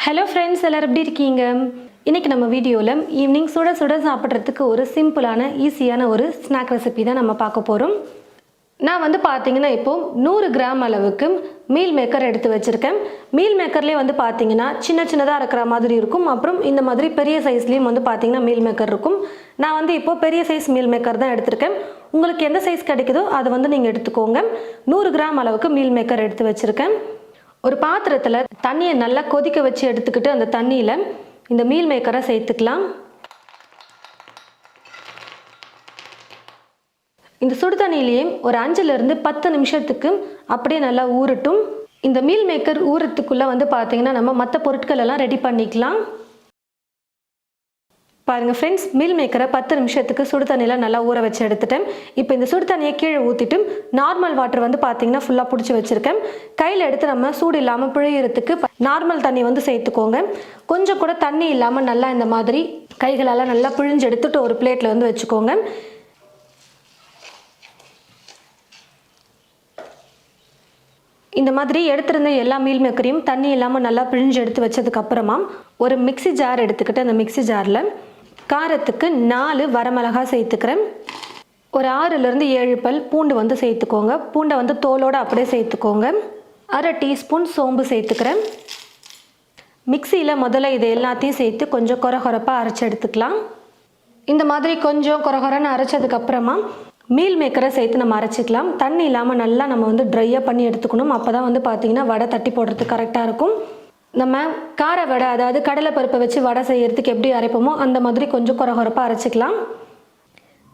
Hello friends, எல்லாரும் எப்படி இருக்கீங்க? இன்றைக்கி நம்ம வீடியோவில் ஈவினிங் சுட சுட சாப்பிட்றதுக்கு ஒரு சிம்பிளான ஈஸியான ஒரு ஸ்நாக் ரெசிபி தான் நம்ம பார்க்க போகிறோம். நான் பார்த்தீங்கன்னா இப்போது 100 கிராம் அளவுக்கு மீல் மேக்கர் எடுத்து வச்சுருக்கேன். மீல் மேக்கர்லேயே பார்த்தீங்கன்னா சின்ன சின்னதாக இருக்கிற மாதிரி இருக்கும். அப்புறம் இந்த மாதிரி பெரிய சைஸ்லேயும் பார்த்தீங்கன்னா மீல் மேக்கர் இருக்கும். நான் இப்போது பெரிய சைஸ் மீல் மேக்கர் தான் எடுத்திருக்கேன். உங்களுக்கு எந்த சைஸ் கிடைக்குதோ அதை நீங்கள் எடுத்துக்கோங்க. 100 கிராம் அளவுக்கு மீல் மேக்கர் எடுத்து வச்சுருக்கேன். ஒரு பாத்திரத்தில் தண்ணியை நல்லா கொதிக்க வச்சு எடுத்துக்கிட்டு அந்த தண்ணியில் இந்த மீல் மேக்கரை சேர்த்துக்கலாம். இந்த சுடு தண்ணியிலேயே ஒரு 5லிருந்து 10 நிமிஷத்துக்கு அப்படியே நல்லா ஊறட்டும். இந்த மீல் மேக்கர் ஊறத்துக்குள்ளே பார்த்தீங்கன்னா நம்ம மற்ற பொருட்கள் எல்லாம் ரெடி பண்ணிக்கலாம். பாருங்கள் ஃப்ரெண்ட்ஸ், மீல் மேக்கரை 10 நிமிஷத்துக்கு சுடு தண்ணியில் நல்லா ஊற வச்சு எடுத்துட்டேன். இப்போ இந்த சுடு தண்ணியை கீழே ஊற்றிட்டு நார்மல் வாட்டர் பார்த்தீங்கன்னா ஃபுல்லாக பிடிச்சி வச்சுருக்கேன். கையில் எடுத்து நம்ம சூடு இல்லாமல் பிழையிறதுக்கு நார்மல் தண்ணி சேர்த்துக்கோங்க. கொஞ்சம் கூட தண்ணி இல்லாமல் நல்லா இந்த மாதிரி கைகளால் நல்லா பிழிஞ்சு எடுத்துட்டு ஒரு பிளேட்டில் வச்சுக்கோங்க. இந்த மாதிரி எடுத்திருந்த எல்லா மீல் மேக்கரையும் தண்ணி இல்லாமல் நல்லா பிழிஞ்சு எடுத்து வச்சதுக்கப்புறமா ஒரு மிக்சி ஜார் எடுத்துக்கிட்டு அந்த மிக்சி ஜாரில் காரத்துக்கு 4 வரமிளகாய் சேர்த்துக்கிறேன். ஒரு 6லிருந்து 7 பல் பூண்டு சேர்த்துக்கோங்க. பூண்டை தோலோடு அப்படியே சேர்த்துக்கோங்க. 1/2 டீஸ்பூன் சோம்பு சேர்த்துக்கிறேன். மிக்சியில் முதல்ல இது எல்லாத்தையும் சேர்த்து கொஞ்சம் கொரகொரப்பாக அரைச்சி எடுத்துக்கலாம். இந்த மாதிரி கொஞ்சம் கொரகொரன்னு அரைச்சதுக்கப்புறமா மீல் மேக்கரை சேர்த்து நம்ம அரைச்சிக்கலாம். தண்ணி இல்லாமல் நல்லா நம்ம ட்ரையாக பண்ணி எடுத்துக்கணும். அப்போ தான் பார்த்தீங்கன்னா வடை தட்டி போடுறதுக்கு கரெக்டாக இருக்கும். நம்ம கார வடை, அதாவது கடலை பருப்பை வச்சு வடை செய்யறதுக்கு எப்படி அரைப்போமோ அந்த மாதிரி கொஞ்சம் கொரகொரப்பாக அரைச்சிக்கலாம்.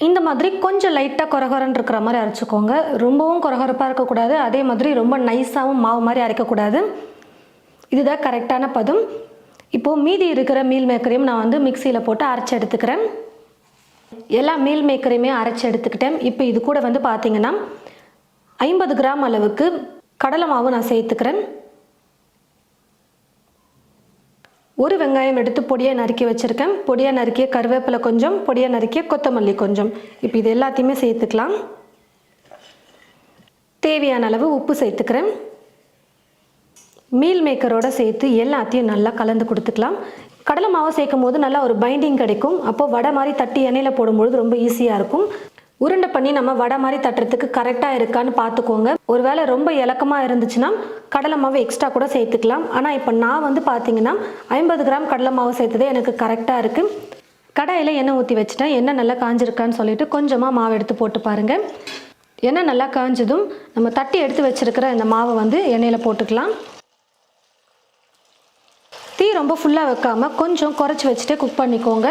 இந்த மாதிரி கொஞ்சம் லைட்டாக கொரகொரன்னு இருக்கிற மாதிரி அரைச்சிக்கோங்க. ரொம்பவும் கொரகொரப்பாக இருக்கக்கூடாது, அதே மாதிரி ரொம்ப நைஸாகவும் மாவு மாதிரி அரைக்கக்கூடாது. இதுதான் கரெக்டான பதம். இப்போது மீதி இருக்கிற மீல் மேக்கரையும் நான் மிக்சியில் போட்டு அரைச்சி எடுத்துக்கிறேன். எல்லா மீல் மேக்கரையுமே அரைச்சி எடுத்துக்கிட்டேன். இப்போ இது கூட பார்த்தீங்கன்னா 50 கிராம் அளவுக்கு கடலை மாவு நான் சேர்த்துக்கிறேன். ஒரு வெங்காயம் எடுத்து பொடியாக நறுக்கி வச்சுருக்கேன். பொடியாக நறுக்கிய கருவேப்பிலை கொஞ்சம், பொடியாக நறுக்கிய கொத்தமல்லி கொஞ்சம். இப்போ இது எல்லாத்தையுமே சேர்த்துக்கலாம். தேவையான அளவு உப்பு சேர்த்துக்கிறேன். மீல் மேக்கரோடு சேர்த்து எல்லாத்தையும் நல்லா கலந்து கொடுத்துக்கலாம். கடலை மாவு சேர்க்கும் போது நல்லா ஒரு பைண்டிங் கிடைக்கும். அப்போது வடை மாதிரி தட்டி எண்ணெயில் போடும்பொழுது ரொம்ப ஈஸியாக இருக்கும். உருண்டை பண்ணி நம்ம வடை மாதிரி தட்டுறதுக்கு கரெக்டாக இருக்கான்னு பார்த்துக்கோங்க. ஒரு வேளை ரொம்ப இலக்கமாக இருந்துச்சுன்னா கடலை மாவு எக்ஸ்ட்ரா கூட சேர்த்துக்கலாம். ஆனால் இப்போ நான் பார்த்தீங்கன்னா 50 கிராம் கடலை மாவு சேர்த்ததே எனக்கு கரெக்டாக இருக்குது. கடாயில் எண்ணெய் ஊற்றி வச்சுட்டேன். எண்ணெய் நல்லா காஞ்சிருக்கான்னு சொல்லிட்டு கொஞ்சமாக மாவு எடுத்து போட்டு பாருங்கள். எண்ணெய் நல்லா காஞ்சதும் நம்ம தட்டி எடுத்து வச்சுருக்கிற இந்த மாவை எண்ணெயில் போட்டுக்கலாம். தீ ரொம்ப ஃபுல்லாக வைக்காமல் கொஞ்சம் குறைச்சி வச்சுட்டே குக் பண்ணிக்கோங்க.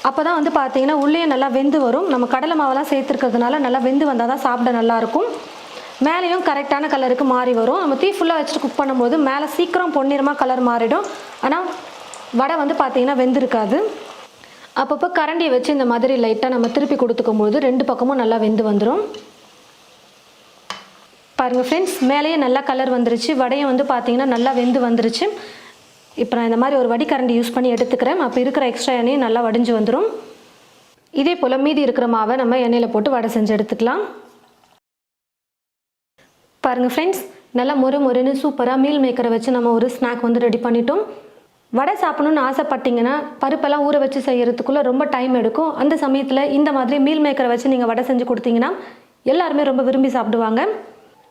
அப்போ தான் பார்த்தீங்கன்னா உள்ளே நல்லா வெந்து வரும். நம்ம கடலை மாவெல்லாம் சேர்த்துருக்கிறதுனால நல்லா வெந்து வந்தால் தான் சாப்பிட நல்லாயிருக்கும். மேலேயும் கரெக்டான கலருக்கு மாறி வரும். நம்ம தீ ஃபுல்லாக வச்சுட்டு குக் பண்ணும்போது மேலே சீக்கிரம் பொன்னிறமாக கலர் மாறிடும். ஆனால் வடை பார்த்தீங்கன்னா வெந்திருக்காது. அப்பப்போ கரண்டியை வச்சு இந்த மாதிரி லைட்டாக நம்ம திருப்பி கொடுத்துக்கும் போது 2 பக்கமும் நல்லா வெந்து வந்துடும். பாருங்கள் ஃப்ரெண்ட்ஸ், மேலேயே நல்லா கலர் வந்துருச்சு. வடையும் பார்த்தீங்கன்னா நல்லா வெந்து வந்துருச்சு. இப்போ நான் இந்த மாதிரி ஒரு வடிகரண்டி யூஸ் பண்ணி எடுத்துக்கிறேன். அப்போ இருக்கிற எக்ஸ்ட்ரா எண்ணெயும் நல்லா வடிஞ்சு வந்துடும். இதே போல் மீதி இருக்கிற மாவை நம்ம எண்ணெயில் போட்டு வடை செஞ்சு எடுத்துக்கலாம். பாருங்கள் ஃப்ரெண்ட்ஸ், நல்லா மொறுன்னு சூப்பராக மீல் மேக்கரை வச்சு நம்ம ஒரு ஸ்நாக் ரெடி பண்ணிட்டோம். வடை சாப்பிடணுன்னு ஆசைப்பட்டீங்கன்னா பருப்பெல்லாம் ஊற வச்சு செய்கிறதுக்குள்ளே ரொம்ப டைம் எடுக்கும். அந்த சமயத்தில் இந்த மாதிரி மீல் மேக்கரை வச்சு நீங்கள் வடை செஞ்சு கொடுத்தீங்கன்னா எல்லாருமே ரொம்ப விரும்பி சாப்பிடுவாங்க.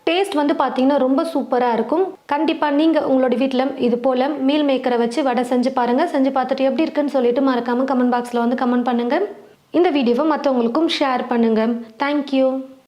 டேஸ்ட் பார்த்தீங்கன்னா ரொம்ப சூப்பராக இருக்கும். கண்டிப்பாக நீங்கள் உங்களோட வீட்டில் இது போல் மீல் மேக்கரை வச்சு வடை செஞ்சு பாருங்கள். செஞ்சு பார்த்துட்டு எப்படி இருக்குன்னு சொல்லிட்டு மறக்காமல் கமெண்ட் பாக்ஸில் கமெண்ட் பண்ணுங்கள். இந்த வீடியோவை மற்றவங்களுக்கும் ஷேர் பண்ணுங்கள். தேங்க்யூ.